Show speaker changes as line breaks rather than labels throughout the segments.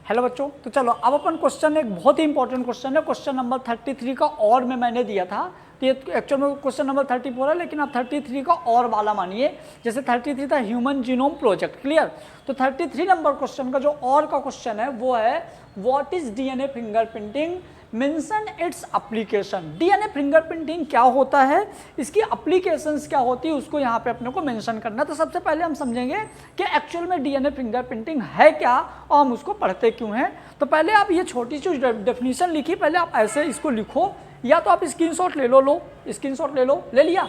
Hello बच्चों, तो चलो अब अपन क्वेश्चन, एक बहुत ही इंपॉर्टेंट क्वेश्चन है, क्वेश्चन नंबर 33 का और में मैंने दिया था। तो ये एक्चुअल में क्वेश्चन नंबर 34 है, लेकिन आप 33 का और वाला मानिए। जैसे 33 था ह्यूमन जीनोम प्रोजेक्ट, क्लियर। तो 33 नंबर क्वेश्चन का जो और का क्वेश्चन है वो है what is DNA fingerprinting, mention its application. DNA fingerprinting क्या होता है, इसकी एप्लीकेशंस क्या होती है, उसको यहाँ पे अपने को मेंशन करना। तो सबसे पहले हम समझेंगे कि एक्चुअल में डीएनए फिंगरप्रिंटिंग है क्या और हम उसको पढ़ते क्यों हैं। तो पहले आप ये छोटी सी डेफिनेशन लिखी, पहले आप ऐसे इसको लिखो, या तो आप स्क्रीनशॉट ले लो, स्क्रीनशॉट ले लिया।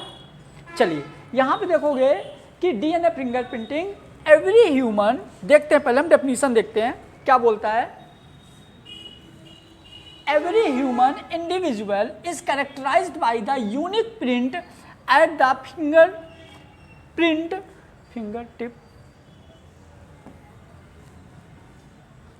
चलिए यहाँ पे देखोगे कि डीएनए फिंगरप्रिंटिंग एवरी ह्यूमन, देखते हैं पहले हम डेफिनेशन देखते हैं क्या बोलता है। Every human individual is characterized by the unique print at the fingertip।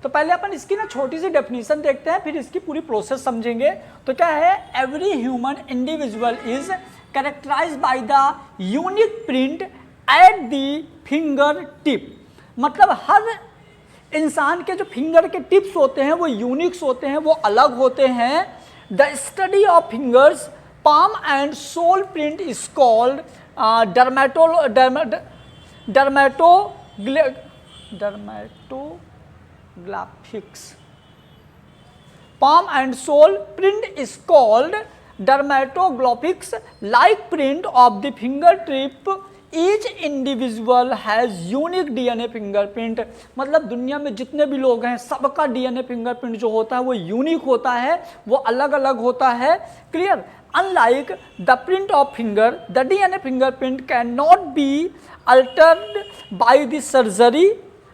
तो पहले अपन इसकी ना छोटी सी डेफिनेशन देखते हैं, फिर इसकी पूरी प्रोसेस समझेंगे। तो क्या है, every human individual is characterized by the unique print at the finger tip. मतलब हर इंसान के जो फिंगर के टिप्स होते हैं वो यूनिक्स होते हैं, वो अलग होते हैं। The study of fingers palm and sole print is called dermatoglyphics. palm and sole print is called dermatoglyphics. Like print of the fingertip, each individual has unique DNA fingerprint। मतलब दुनिया में जितने भी लोग हैं सबका DNA फिंगरप्रिंट जो होता है वो यूनिक होता है, वो अलग अलग होता है, clear. Unlike the print of finger, the DNA fingerprint cannot be altered by the surgery.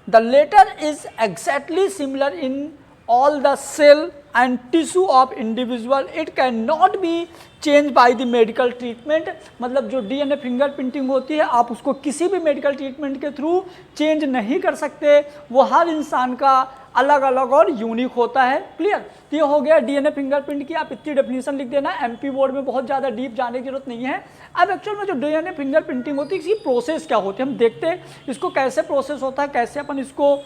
The latter is exactly similar in all the cell and tissue of individual. It cannot be changed by the medical treatment। मतलब जो DNA fingerprinting होती है आप उसको किसी भी medical treatment के through change नहीं कर सकते, वो हर इंसान का अलग अलग और यूनिक होता है, क्लियर। तो ये हो गया डीएनए फिंगरप्रिंट की। आप इतनी डेफिनेशन लिख देना, एमपी बोर्ड में बहुत ज़्यादा डीप जाने की जरूरत नहीं है। अब एक्चुअल में जो डीएनए फिंगरप्रिंटिंग होती है इसकी प्रोसेस क्या होती है, हम देखते हैं इसको कैसे प्रोसेस होता है, कैसे अपन इसको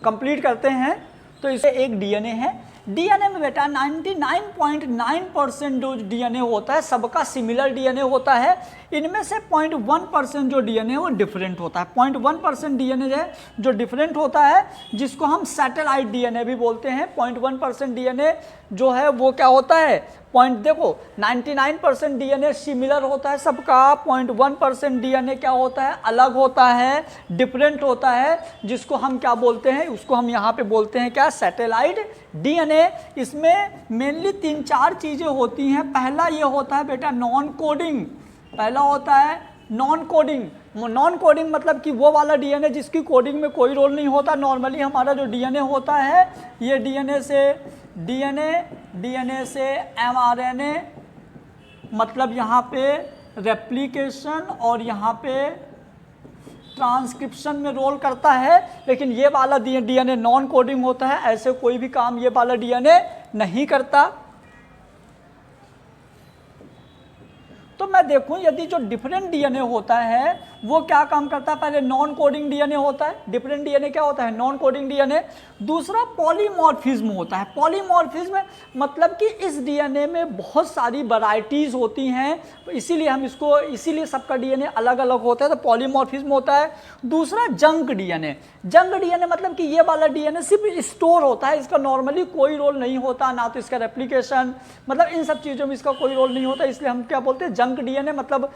कंप्लीट करते हैं। तो इसे एक डीएनए है, डीएनए में बेटा 99.9% जो डीएनए होता है सबका सिमिलर डीएनए होता है। इनमें से 0.1% जो डीएनए है वो डिफरेंट होता है। 0.1% डीएनए है जो डिफरेंट होता है, जिसको हम सैटेलाइट डीएनए भी बोलते हैं। 0.1% डीएनए जो है वो क्या होता है, देखो 99% डीएनए सिमिलर होता है सबका, 0.1% डीएनए क्या होता है, अलग होता है, डिफरेंट होता है, जिसको हम क्या बोलते हैं, उसको हम यहाँ पे बोलते हैं क्या, सैटेलाइट डीएनए। इसमें मेनली 3-4 चीज़ें होती हैं। पहला ये होता है बेटा नॉन कोडिंग, पहला होता है नॉन कोडिंग। नॉन कोडिंग मतलब कि वो वाला डीएनए जिसकी कोडिंग में कोई रोल नहीं होता। नॉर्मली हमारा जो डीएनए होता है ये डीएनए से एमआरएनए, मतलब यहाँ पे रेप्लिकेशन और यहाँ पे ट्रांसक्रिप्शन में रोल करता है। लेकिन ये वाला डीएनए नॉन कोडिंग होता है, ऐसे कोई भी काम ये वाला डीएनए नहीं करता। तो मैं देखूं यदि जो डिफरेंट डीएनए होता है वो क्या काम करता है, पहले नॉन कोडिंग डीएनए होता है, डिफरेंट डीएनए क्या होता है, नॉन कोडिंग डीएनए। दूसरा पॉलीमॉर्फिज्म होता है। पॉलीमॉर्फिज्म मतलब कि इस डीएनए में बहुत सारी वैरायटीज होती हैं, तो इसीलिए सबका डीएनए अलग अलग होता है, तो पॉलीमॉर्फिज्म होता है। दूसरा जंक डीएनए। जंक डीएनए मतलब कि ये वाला डीएनए सिर्फ स्टोर होता है, इसका नॉर्मली कोई रोल नहीं होता, ना तो इसका रेप्लिकेशन, मतलब इन सब चीज़ों में इसका कोई रोल नहीं होता, इसलिए हम क्या बोलते हैं, जंक डीएनए, मतलब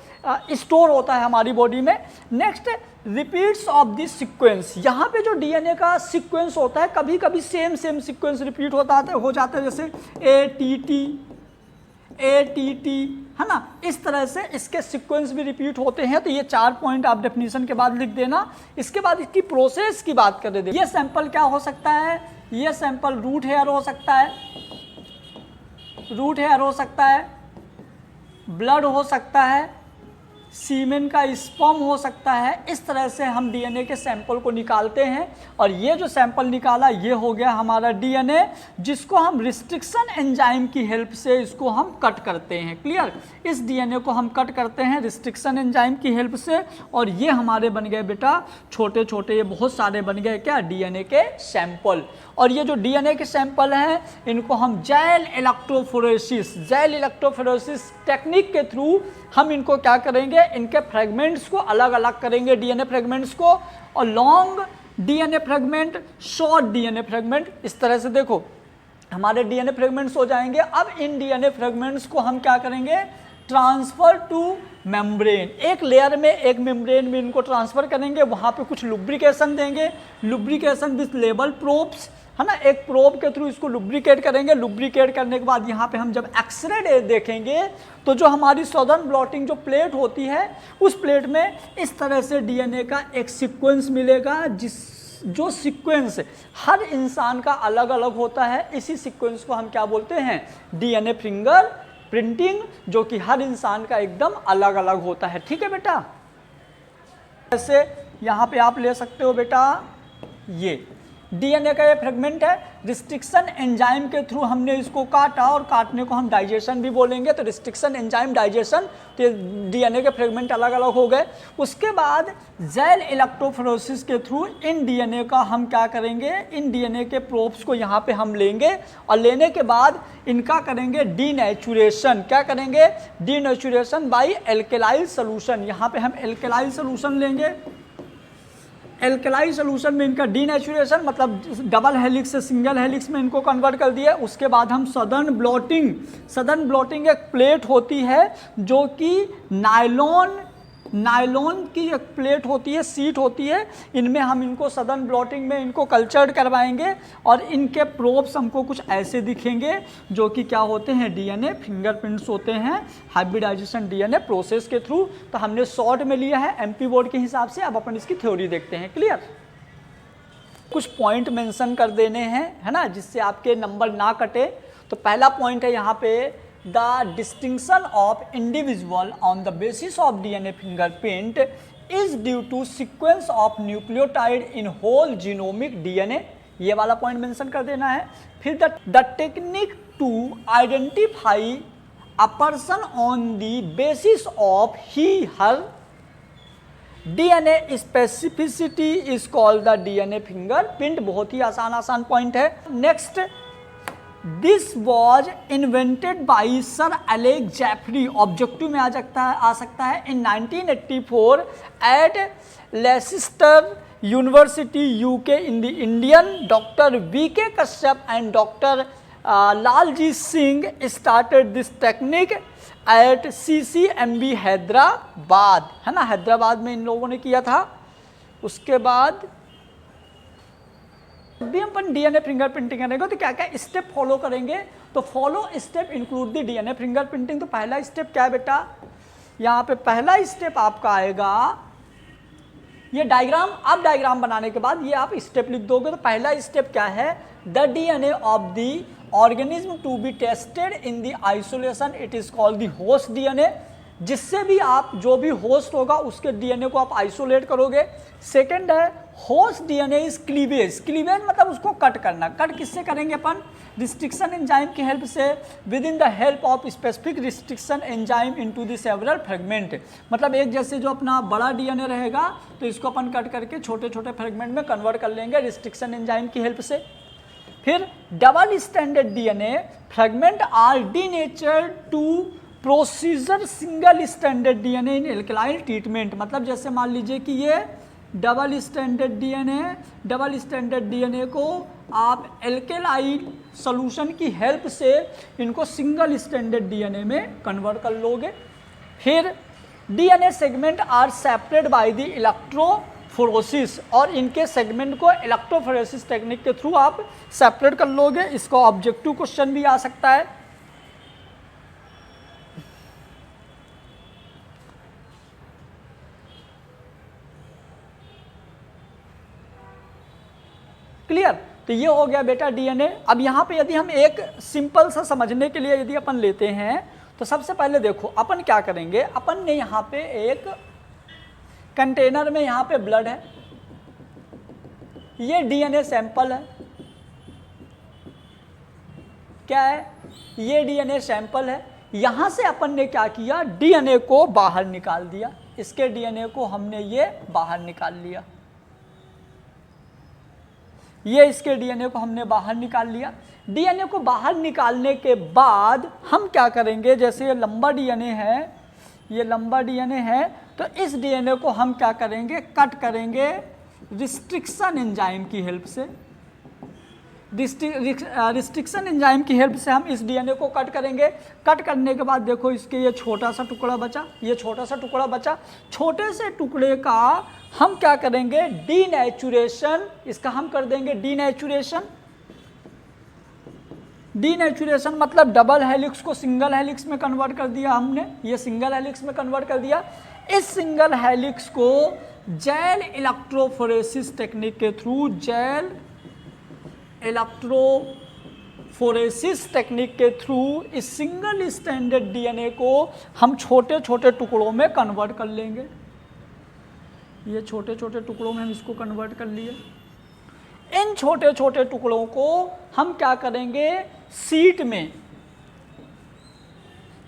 स्टोर होता है हमारी बॉडी में। Next, repeats of this sequence. यहाँ पे जो डीएनए का सीक्वेंस होता है कभी कभी सेम सीक्वेंस रिपीट हो जाता है, जैसे ATT है ना, इस तरह से इसके सीक्वेंस भी रिपीट होते हैं। तो ये 4 पॉइंट आप डेफिनेशन के बाद लिख देना। इसके बाद इसकी प्रोसेस की बात कर देते हैं। ये सैंपल क्या हो सकता है, ये सैंपल रूट हेयर हो सकता है, ब्लड हो सकता है, सीमेन का स्पर्म हो सकता है। इस तरह से हम डीएनए के सैंपल को निकालते हैं और ये जो सैंपल निकाला ये हो गया हमारा डीएनए, जिसको हम रिस्ट्रिक्शन एंजाइम की हेल्प से इसको हम कट करते हैं। क्लियर, इस डीएनए को हम कट करते हैं रिस्ट्रिक्शन एंजाइम की हेल्प से और ये हमारे बन गए बेटा छोटे छोटे, ये बहुत सारे बन गए क्या, डीएनए के सैंपल। और ये जो डीएनए के सैंपल हैं इनको हम जेल इलेक्ट्रोफोरेसिस टेक्निक के थ्रू हम इनको क्या करेंगे, इनके फ्रेगमेंट्स को अलग अलग करेंगे, डीएनए फ्रेगमेंट्स को, और long DNA fragment, short DNA fragment, इस तरह से देखो हमारे डीएनए फ्रेगमेंट्स हो जाएंगे। अब इन डीएनए फ्रेगमेंट्स को हम क्या करेंगे, ट्रांसफर टू मेम्ब्रेन, एक लेयर में एक मेम्ब्रेन में इनको ट्रांसफर करेंगे, वहाँ पे कुछ लुब्रिकेशन देंगे, लुब्रिकेशन विथ लेबल प्रोब्स, है ना, एक प्रोब के थ्रू इसको लुब्रिकेट करेंगे। लुब्रिकेट करने के बाद यहाँ पे हम जब एक्सरे देखेंगे तो जो हमारी सदर्न ब्लॉटिंग जो प्लेट होती है उस प्लेट में इस तरह से डीएनए का एक सीक्वेंस मिलेगा, जो सीक्वेंस हर इंसान का अलग अलग होता है। इसी सीक्वेंस को हम क्या बोलते हैं, डीएनए फिंगर प्रिंटिंग, जो कि हर इंसान का एकदम अलग अलग होता है। ठीक है बेटा, ऐसे यहाँ पे आप ले सकते हो बेटा, ये डीएनए का ये फ्रेगमेंट है, रिस्ट्रिक्शन एंजाइम के थ्रू हमने इसको काटा और काटने को हम डाइजेशन भी बोलेंगे, तो रिस्ट्रिक्शन एंजाइम डाइजेशन, तो डीएनए के फ्रेगमेंट अलग अलग हो गए। उसके बाद जेल इलेक्ट्रोफोरेसिस के थ्रू इन डीएनए का हम क्या करेंगे, इन डीएनए के प्रोब्स को यहाँ पे हम लेंगे और लेने के बाद इनका करेंगे डीनेचुरेशन। क्या करेंगे, डीनेचुरेशन बाई एल्केलाइल सोल्यूशन। यहाँ पे हम एल्केलाइल सोल्यूशन लेंगे, एल्केलाइल सोल्यूशन में इनका डीनेचुरेशन मतलब डबल हेलिक्स से सिंगल हेलिक्स में इनको कन्वर्ट कर दिया। उसके बाद हम सदर्न ब्लॉटिंग एक प्लेट होती है जो कि नायलॉन की एक प्लेट होती है, सीट होती है, इनमें हम इनको सदर्न ब्लॉटिंग में इनको कल्चर्ड करवाएंगे और इनके प्रोब्स हमको कुछ ऐसे दिखेंगे जो कि क्या होते हैं, डीएनए फिंगरप्रिंट्स होते हैं हाइब्रिडाइजेशन डीएनए प्रोसेस के थ्रू। तो हमने शॉर्ट में लिया है एमपी बोर्ड के हिसाब से, अब अपन इसकी थ्योरी देखते हैं। क्लियर, कुछ पॉइंट मेंशन कर देने हैं, है ना, जिससे आपके नंबर ना कटे। तो पहला पॉइंट है यहाँ पे, the distinction of individual on the basis of DNA fingerprint is due to sequence of nucleotide in whole genomic DNA, ये वाला पॉइंट मेंशन कर देना है। फिर the technique to identify a person on the basis of he/her DNA specificity is called the DNA fingerprint। बहुत ही आसान point है। Next, this was invented by sir Alex Jeffrey, objective में आ सकता है in 1984 at Leicester university UK in the Indian. Doctor VK Kashyap and doctor Lalji Singh started this technique at CCMB Hyderabad, है ना, हैदराबाद में इन लोगों ने किया था। उसके बाद जब भी अपन डीएनए फिंगरप्रिंटिंग करेंगे तो क्या क्या स्टेप फॉलो करेंगे, तो follow step include the DNA fingerprinting. तो पहला स्टेप क्या है बेटा, यहाँ पे पहला स्टेप आपका आएगा, ये डायग्राम, आप डायग्राम बनाने के बाद ये आप स्टेप लिख दोगे। तो पहला स्टेप क्या है, the DNA of the organism to be tested in the isolation, it is called the host DNA. जिससे भी आप, जो भी होस्ट होगा उसके डीएनए को आप आइसोलेट करोगे। सेकंड है host DNA is cleavage, cleavage मतलब उसको कट करना। कट किससे करेंगे अपन, रिस्ट्रिक्शन एंजाइम की हेल्प से, with in the help of specific restriction enzyme into the several fragment. मतलब एक जैसे जो अपना बड़ा डीएनए रहेगा तो इसको अपन कट करके छोटे छोटे फ्रेगमेंट में कन्वर्ट कर लेंगे रिस्ट्रिक्शन एंजाइम की हेल्प से। फिर double standard DNA fragment are denatured to procedure single standard DNA in एल्केलाइल ट्रीटमेंट। मतलब जैसे मान लीजिए कि ये डबल स्टैंडर्ड डीएनए को आप एल्केलाइल सॉल्यूशन की हेल्प से इनको सिंगल स्टैंडर्ड डीएनए में कन्वर्ट कर लोगे। फिर DNA segment are separate by the electrophoresis, और इनके सेगमेंट को इलेक्ट्रोफोरेसिस टेक्निक के थ्रू आप सेपरेट कर लोगे। इसका ऑब्जेक्टिव क्वेश्चन भी आ सकता है। क्लियर, तो ये हो गया बेटा डीएनए। अब यहाँ पे यदि हम एक सिंपल सा समझने के लिए यदि अपन लेते हैं तो सबसे पहले देखो अपन क्या करेंगे, अपन ने यहाँ पे एक कंटेनर में यहाँ पे ब्लड है, ये डीएनए सैंपल है, क्या है, ये डीएनए सैंपल है। यहाँ से अपन ने क्या किया, डीएनए को बाहर निकाल दिया, इसके डीएनए को हमने ये बाहर निकाल लिया, ये इसके डीएनए को हमने बाहर निकाल लिया। डीएनए को बाहर निकालने के बाद हम क्या करेंगे, जैसे ये लंबा डीएनए है, ये लंबा डीएनए है, तो इस डीएनए को हम क्या करेंगे, कट करेंगे रिस्ट्रिक्शन एंजाइम की हेल्प से। रिस्ट्रिक्शन एंजाइम की हेल्प से हम इस डीएनए को कट करेंगे। कट करने के बाद देखो इसके ये छोटा सा टुकड़ा बचा, ये छोटा सा टुकड़ा बचा, छोटे से टुकड़े का हम क्या करेंगे, डीनेचुरेशन, इसका हम कर देंगे डीनेचुरेशन। डीनेचुरेशन मतलब डबल हेलिक्स को सिंगल हेलिक्स में कन्वर्ट कर दिया हमने, ये सिंगल हेलिक्स में कन्वर्ट कर दिया। इस सिंगल हेलिक्स को जेल इलेक्ट्रोफोरेसिस टेक्निक के थ्रू, जेल इलेक्ट्रोफोरेसिस टेक्निक के थ्रू इस सिंगल स्ट्रैंडेड डीएनए को हम छोटे छोटे टुकड़ों में कन्वर्ट कर लेंगे। ये छोटे छोटे टुकड़ों में हम इसको कन्वर्ट कर लिए। इन छोटे छोटे टुकड़ों को हम क्या करेंगे, शीट में,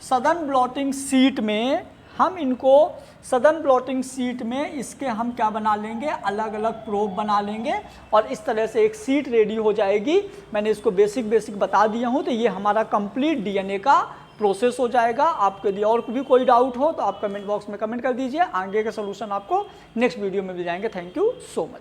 सदन ब्लॉटिंग शीट में हम इनको, सदन ब्लॉटिंग शीट में इसके हम क्या बना लेंगे, अलग अलग प्रोब बना लेंगे और इस तरह से एक शीट रेडी हो जाएगी। मैंने इसको बेसिक बता दिया हूँ, तो ये हमारा कंप्लीट डीएनए का प्रोसेस हो जाएगा। आपके लिए और भी कोई डाउट हो तो आप कमेंट बॉक्स में कमेंट कर दीजिए, आगे के सोल्यूशन आपको नेक्स्ट वीडियो में मिल जाएंगे। Thank you so much.